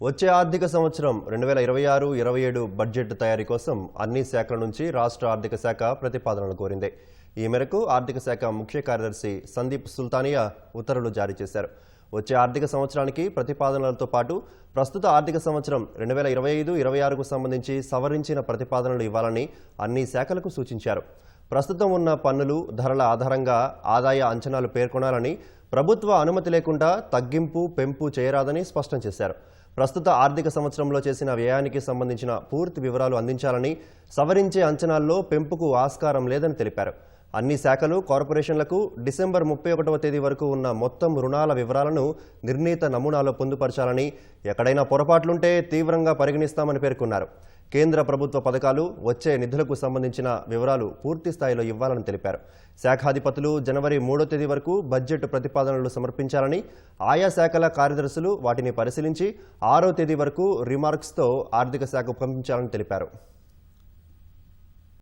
వచ్చే ఆర్థిక సంవత్సరం 2026-27 బడ్జెట్ తయారీ కోసం అన్ని శాఖల నుంచి రాష్ట్ర ఆర్థిక శాఖ ప్రతిపాదనలు కోరింది. ఈ మేరకు ఆర్థిక శాఖ ముఖ్య కార్యదర్శి సందీప్ సుల్తానియా ఉత్తర్వులు జారీ చేశారు. వచ్చే ఆర్థిక సంవత్సరానికి ప్రతిపాదనలతో పాటు ప్రస్తుత ఆర్థిక సంవత్సరం 2025-26కు సంబంధించి సవరించిన ప్రతిపాదనలు ఇవ్వాలని అన్ని శాఖలకు సూచించారు. ప్రస్తుతం ఉన్న పన్నులు, ధరల ఆధారంగా ఆదాయ అంచనాలు పేర్కొనాలని, ప్రభుత్వ అనుమతి లేకుండా తగ్గింపు, పెంపు చేయరాదని స్పష్టం చేశారు. ప్రస్తుత ఆర్థిక సంవత్సరంలో చేసిన వ్యయానికి సంబంధించిన పూర్తి వివరాలు అందించాలని, సవరించే అంచనాల్లో పెంపుకు ఆస్కారం లేదని తెలిపారు. అన్ని శాఖలు, కార్పొరేషన్లకు డిసెంబర్ 31వ తేదీ వరకు ఉన్న మొత్తం రుణాల వివరాలను నిర్ణీత నమూనాలో పొందుపరచాలని, ఎక్కడైనా పొరపాట్లుంటే తీవ్రంగా పరిగణిస్తామని పేర్కొన్నారు. కేంద్ర ప్రభుత్వ పథకాలు, వచ్చే నిధులకు సంబంధించిన వివరాలు పూర్తి స్థాయిలో ఇవ్వాలని తెలిపారు. శాఖాధిపతులు జనవరి 3వ తేదీ వరకు బడ్జెట్ ప్రతిపాదనలు సమర్పించాలని, ఆయా శాఖల కార్యదర్శులు వాటిని పరిశీలించి 6వ తేదీ వరకు రిమార్క్స్తో ఆర్థిక శాఖకు పంపించాలని తెలిపారు.